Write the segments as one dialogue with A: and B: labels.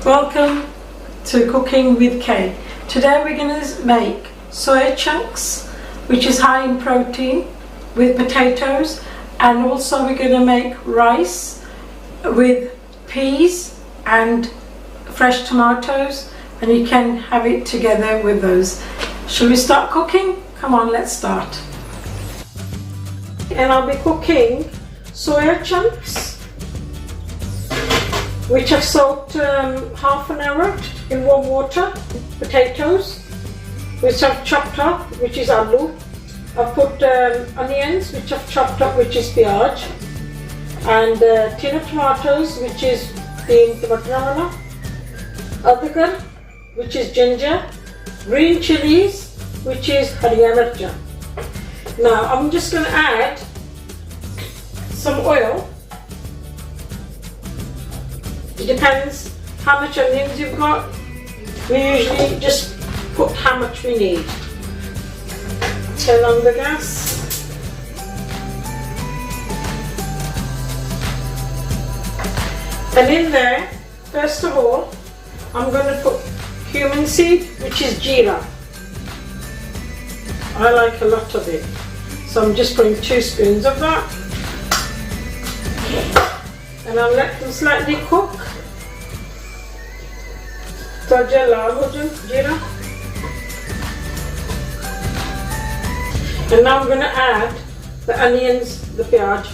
A: Welcome to Cooking with Kay. Today we're going to make soya chunks, which is high in protein, with potatoes, and also we're going to make rice with peas and fresh tomatoes, and you can have it together with those. Shall we start cooking? Come on, let's start. And I'll be cooking soya chunks, which I've soaked half an hour in warm water. Potatoes, which I've chopped up, which is aloo. I've put onions, which I've chopped up, which is piyaj, and a tin of tomatoes, which is being tomato, adhikar, which is ginger, green chilies, which is hariya mircha. Now I'm just going to add some oil. It depends how much onions you've got. We usually just put how much we need. Turn on the gas. And in there, first of all, I'm going to put cumin seed, which is jeera. I like a lot of it. So I'm just putting 2 spoons of that. And I'll let them slightly cook. Jeera. And now I'm going to add the onions, the piyaj.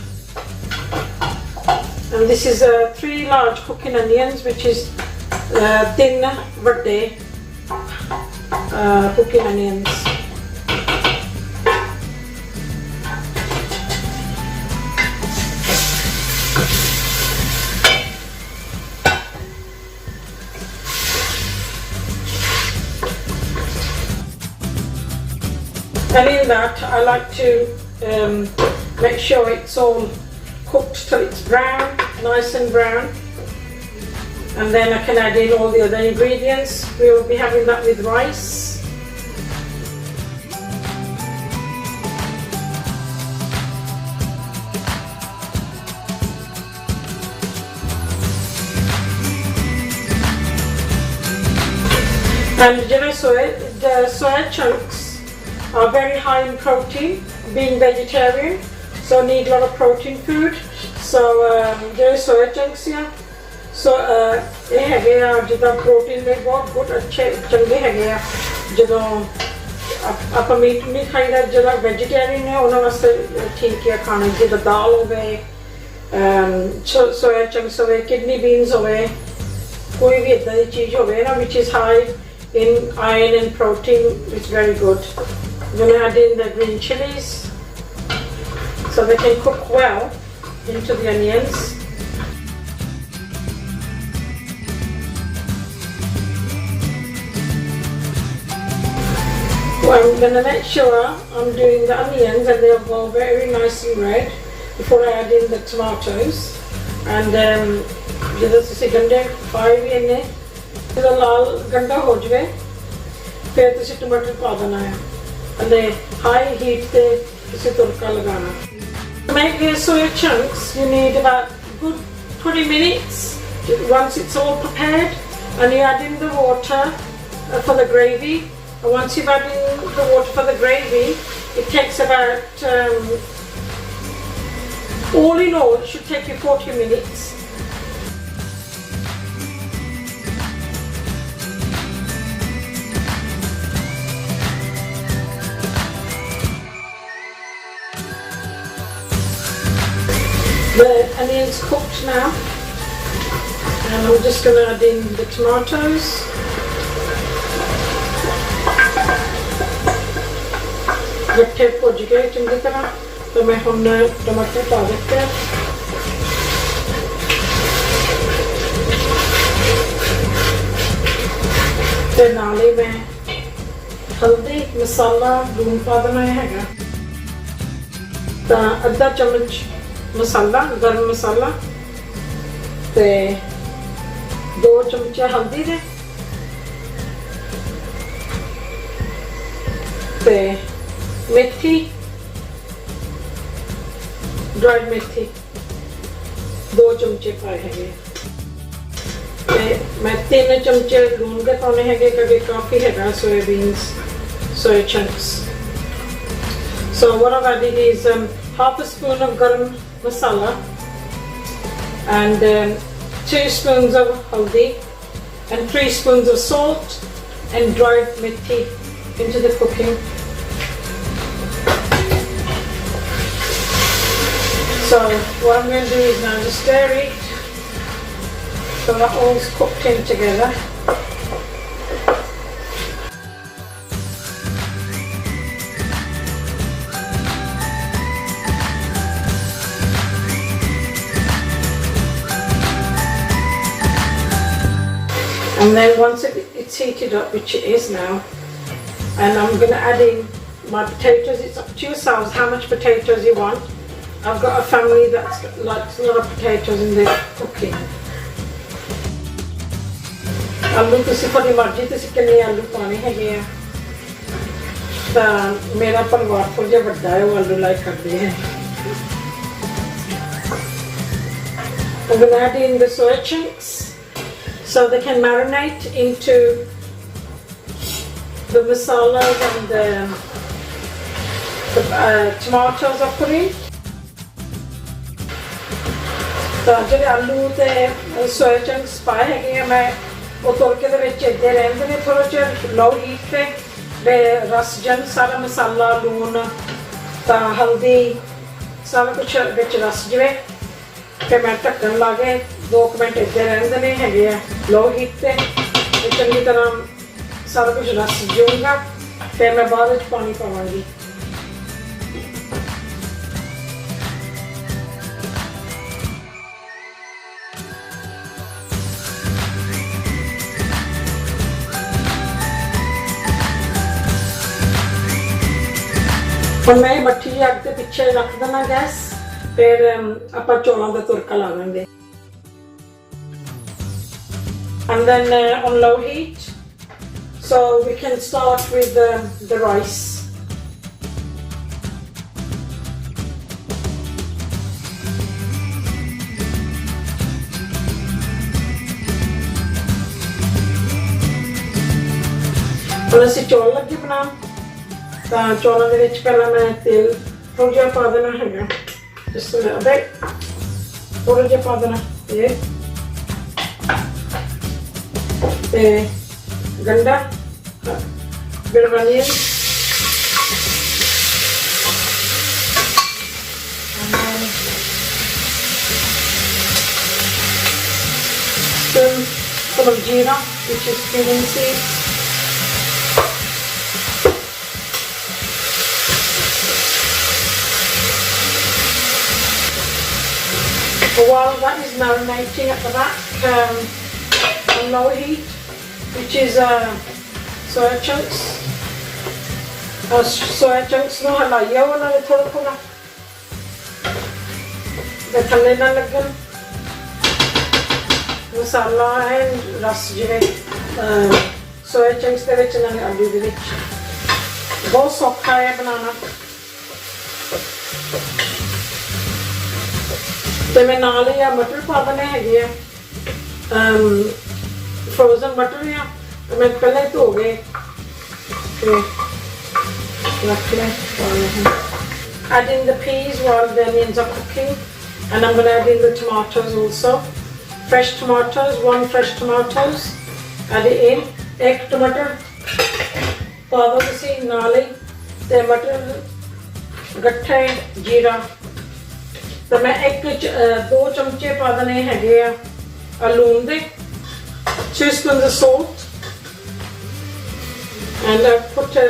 A: And this is 3 large cooking onions, which is 3 vade cooking onions. And in that, I like to make sure it's all cooked till it's brown, nice and brown. And then I can add in all the other ingredients. We will be having that with rice. And the soya chunks are very high in protein, being vegetarian, so I need a lot of protein food. So there soya chunks here. So ਇਹ ਹੈਗੇ ਆ ਜਿੱਦਾਂ protein ਦੇ ਬਹੁਤ ਅੱਛੇ ਚੰਗੇ ਹੈਗੇ ਆ ਜਦੋਂ ਆਪਾਂ ਮੀਟ ਨਹੀਂ ਖਾਈਦਾ ਜਿਹੜਾ ਵੈਜੀਟੇਰੀਅਨ ਹੈ ਉਹਨਾਂ ਵਾਸਤੇ ਠੀਕ ਹੈ ਖਾਣੇ ਜਿੱਦਾਂ ਦਾਲ ਹੋਵੇ soya chunks ਹੋਵੇ kidney beans ਹੋਵੇ ਕੋਈ ਵੀ ਇਦਾਂ ਦੀ ਚੀਜ਼ ਹੋਵੇ ਨਾ which is high in iron and protein. It's very good. I'm going to add in the green chilies so they can cook well into the onions. Well, I'm going to make sure I'm doing the onions and they'll go very nice and red before I add in the tomatoes. And ਜਦੋਂ ਤੁਸੀਂ ਗੰਢੇ ਪਾਏ ਵੀ ਇਹਨੇ ਜਦੋਂ ਲਾਲ ਗੰਢਾ ਹੋ ਜਾਵੇ ਫਿਰ ਤੁਸੀਂ ਟਮਾਟਰ ਪਾ ਦੇਣਾ ਹੈ ਅਤੇ high heat ਤੇ ਤੁਸੀਂ ਤੜਕਾ ਲਗਾਉਣਾ. To make these soya chunks you need about good 20 minutes once it's all prepared, and you add in the water for the gravy. And once you've added in the water for the gravy, it takes about all in all it should take you 40 minutes. The onions cooked now, and I'm just going to add in the tomatoes. ਗੱਠੇ ਭੁੱਜ ਗਏ ਚੰਗੀ ਤਰ੍ਹਾਂ ਤੇ ਮੈਂ ਹੁਣ ਟਮਾਟਰ ਪਾ ਦਿੱਤੇ ਤੇ ਨਾਲ ਹੀ ਮੈਂ ਹਲਦੀ ਮਸਾਲਾ ਲੂਣ ਪਾ ਦੇਣਾ ਹੈਗਾ ਤਾਂ ਅੱਧਾ ਚਮਚ ਮਸਾਲਾ ਗਰਮ ਮਸਾਲਾ ਤੇ 2 ਚਮਚੇ ਹਲਦੀ ਦੇ ਤੇ मेथी, dried मेथी 2 चमचे पाए हैं। मैं 3 चमचे लून के पाने हैं क्योंकि काफ़ी है soyabeans, soya chunks. So what I've added is half a spoon of garam masala and 2 spoons of haldi and 3 spoons of salt and dried methi into the cooking. So what I'm going to do is now just stir it so that all's cooked in together. And then once it's heated up, which it is now, and I'm going to add in my potatoes. It's up to yourselves how much potatoes you want. I've got a family that likes a lot of potatoes in their cooking. आलू तुसी थोड़ी मर्जी तुसी कितने आलू पाने हैं तो मेरा परिवार थोड़ा जिहा वड्डा है वो आलू लाइक करते हैं. I'm going to add in the soya chunks so they can marinate into the masalas and the tomatoes I put in. तो जो आलू ते सोया चंक्स पाए हैं मैं वो तड़के दे विच इद्दां रहंदे ने थोड़ा चिर लो हीट पे रस जन सारा मसाला लून ता हल्दी सारा कुछ विच रस जवे ते मैं ढक्कन ला के 2 मिनट इद्दां रहंदे ने हैगे लो हीट पे चंगी तरह सारा कुछ रस जूगा फिर मैं बाद विच पानी पावांगी. और मैं मट्ठी अग के पीछे रख देना गैस फिर आप चौलों का तुरका ला देंगे. And then on low heat, so we can start with the rice. और असीं चौल लगे बनाउण तो चौलों के पहला मैं तेल थोड़ा जिहा पा देना है just a little bit थोड़ा जिहा पा देना ये ते गंढा bit of onion and then spoon full of jeera which is cumin seeds. While that is marinating at the back on low heat, which is soya chunks. Soya chunks no हलाइया वाला है थोड़ा थोड़ा थल्ले ना लगन मसाला है रस जिवे soya chunks दे विच नाले आलू दे विच बहुत सौखा है बनाना. तो मैं नाल ही मटर पा देने हैगे फ्रोजन मटर या तो मैं पहले ही धो गए रख लें. Add in the peas while the onions are cooking and I'm going to add in the tomatoes also. Fresh tomatoes, 1 fresh tomatoes, add it in. 1 टमाटर पा दो तुसी नाल ही ते मटर गट्ठे जीरा तो मैं 2 चमचे पा देने हैगे लून दे 2 spoons of salt and I put a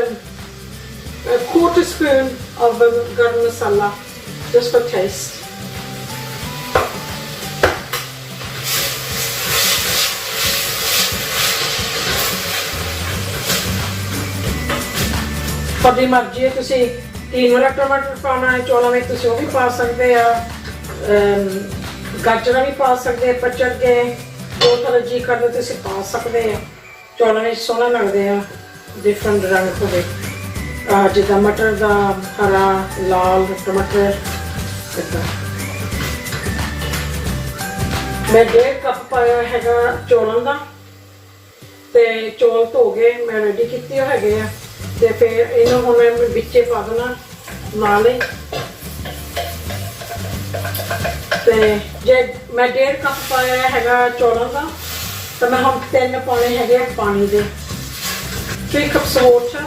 A: 1/4 spoon of garam masala just for taste. थोड़ी मर्जी है तुसी 3 वाला टमाटर पाना है चौलों में तुसी वो भी पा सकते हैं गाजर भी पा सकते हैं पचड़ के जो तरह जी करते तुसी पा सकते हैं चौलों में सोहना लगते हैं डिफरेंट रंग होवे जिदा मटर का हरा लाल टमाटर मैं 1.5 कप पाया हैगा चौलों का ते चौल धो के मैं रेडी किए हैगे आ ते फिर इन्हों हुण मैं बिच्चे पा देना नाल ही ते जे मैं 1.5 कप पाया हैगा चौलों का तो मैं हुण 3 पाने हैगे पानी दे 3 cups of water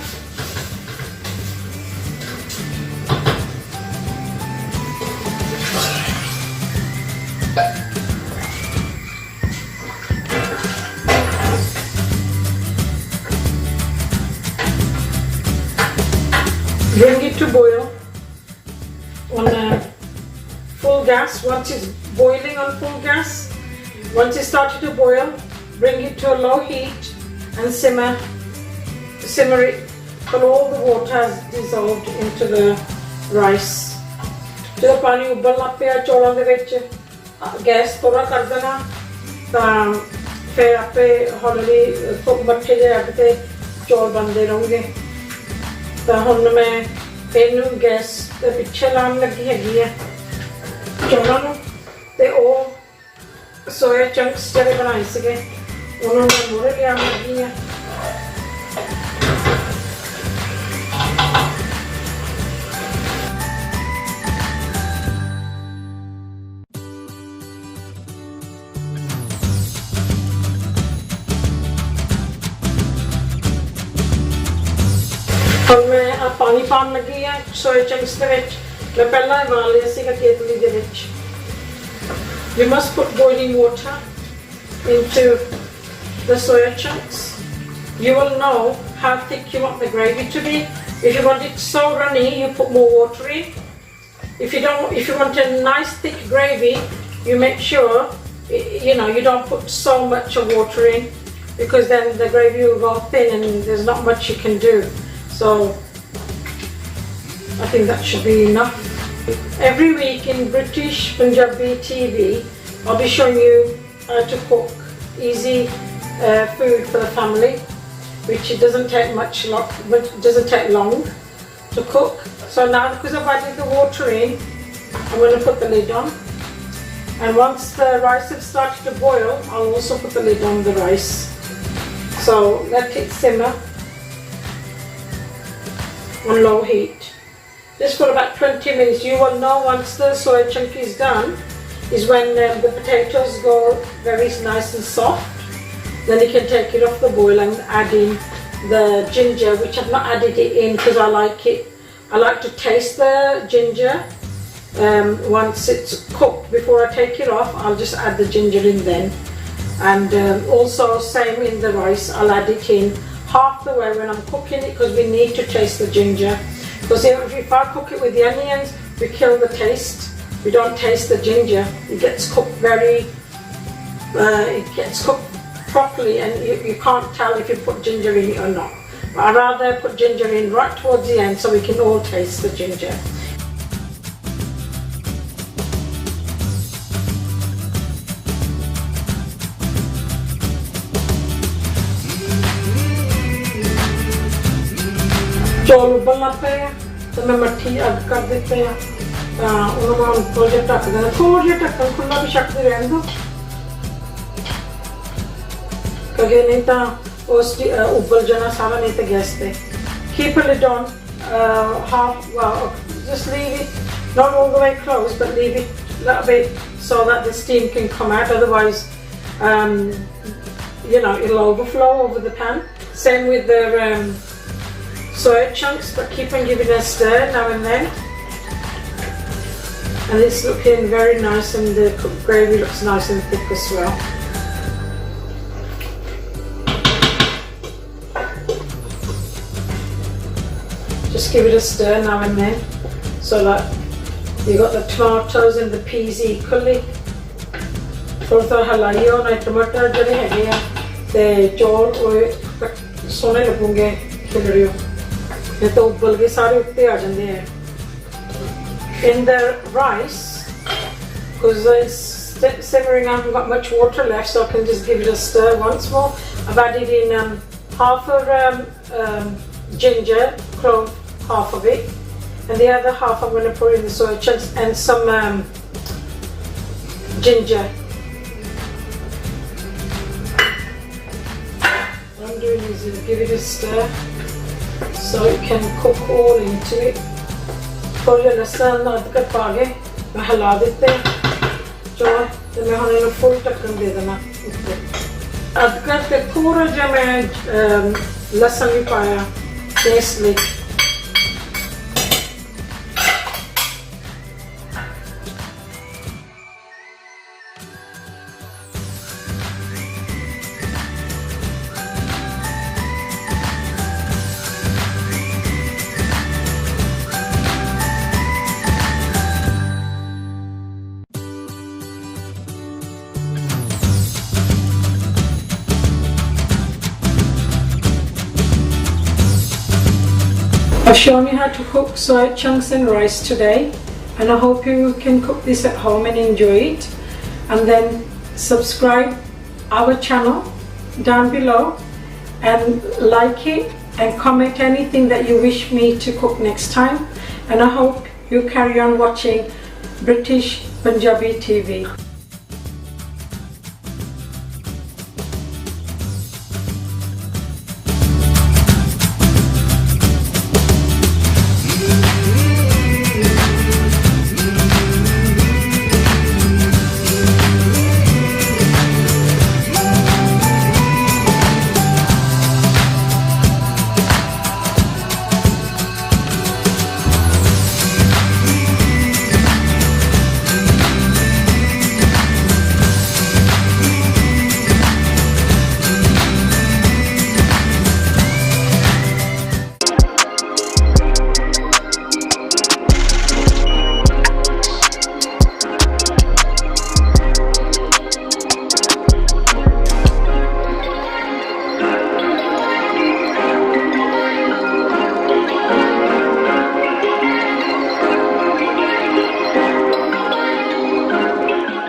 A: bring it to boil on full gas. Once it's boiling on full gas, once it started to boil, bring it to a low heat and simmer it till all the water has dissolved into the rice. जो पानी उबलना पिया चौलों दे which gas थोड़ा कर देना तां फिर आपे हौली मट्ठे जे अग ते चौल बनते रहेंगे। तो हुण मैं इनू गैस के पिछे लाने लगी हैगी है चौलों नूं ते ओह सोया चंक्स जिहड़े बनाए सीगे उन्होंने मैं मूहरे लियाण लगी है। और मैं पानी पान लगी है सोया चंक्स दे विच मैं पहला ही उबाल लिया सीगा केतली दे विच। You must put boiling water into the soya chunks. You will know how thick you want the gravy to be. If you want it so runny, you put more water in. If you want a nice thick gravy, you make sure you don't put so much of water in because then the gravy will go thin and there's not much you can do. So I think that should be enough. Every week in British Punjabi TV, I'll be showing you how to cook easy food for the family, which it doesn't take long to cook. So now because I've added the water in, I'm going to put the lid on. And once the rice has started to boil, I'll also put the lid on the rice. So let it simmer on low heat just for about 20 minutes. You will know once the soya chunk is done is when the potatoes go very nice and soft. Then you can take it off the boil and add in the ginger, which I've not added it in because I like to taste the ginger once it's cooked. Before I take it off, I'll just add the ginger in then. And also same in the rice, I'll add it in half the way when I'm cooking it because we need to taste the ginger. Because if I cook it with the onions, we kill the taste. We don't taste the ginger. It gets cooked properly and you can't tell if you put ginger in it or not. But I'd rather put ginger in right towards the end so we can all taste the ginger. चौल उबलना पे तो मैं मट्ठी अग कर देते हैं उन्होंने थोड़ा जिहा ढक देना थोड़ा जिहा ढक्कन खुला भी छकते रहने दो क्योंकि नहीं तो उस उबल जाना सारा नहीं तो गैस पे। Keep a lid on just leave it not all the way closed but leave it a little bit so that the steam can come out, otherwise it'll overflow over the pan. Same with the soya chunks, but keep on giving a stir now and then. And it's looking very nice and the gravy looks nice and thick as well. Just give it a stir now and then so that you got the tomatoes and the peas equally. थोड़ा हलाइए और टमाटर जड़े है ते चौल सोने लगेंगे खिलड़ियों नहीं तो उबल के सारे उत्ते आ जाते हैं। In the rice, because it's simmering, I haven't got much water left, so I can just give it a stir once more. I've added in half of ginger, clove half of it, and the other half I'm going to put in the soya chunks and some ginger. I'm doing is give it a stir so it can cook all into it. थोड़े लहसुन अदरक पा के मैं हिला देते जो तो मैं हुन इन्हें फुल ढक्कन दे देना अदरक ते थोड़ा जिहा मैं लहसुन भी पाया टेस्ट लई I've shown you how to cook soy chunks and rice today, and I hope you can cook this at home and enjoy it. And then subscribe our channel down below and like it and comment anything that you wish me to cook next time. And I hope you carry on watching British Punjabi TV.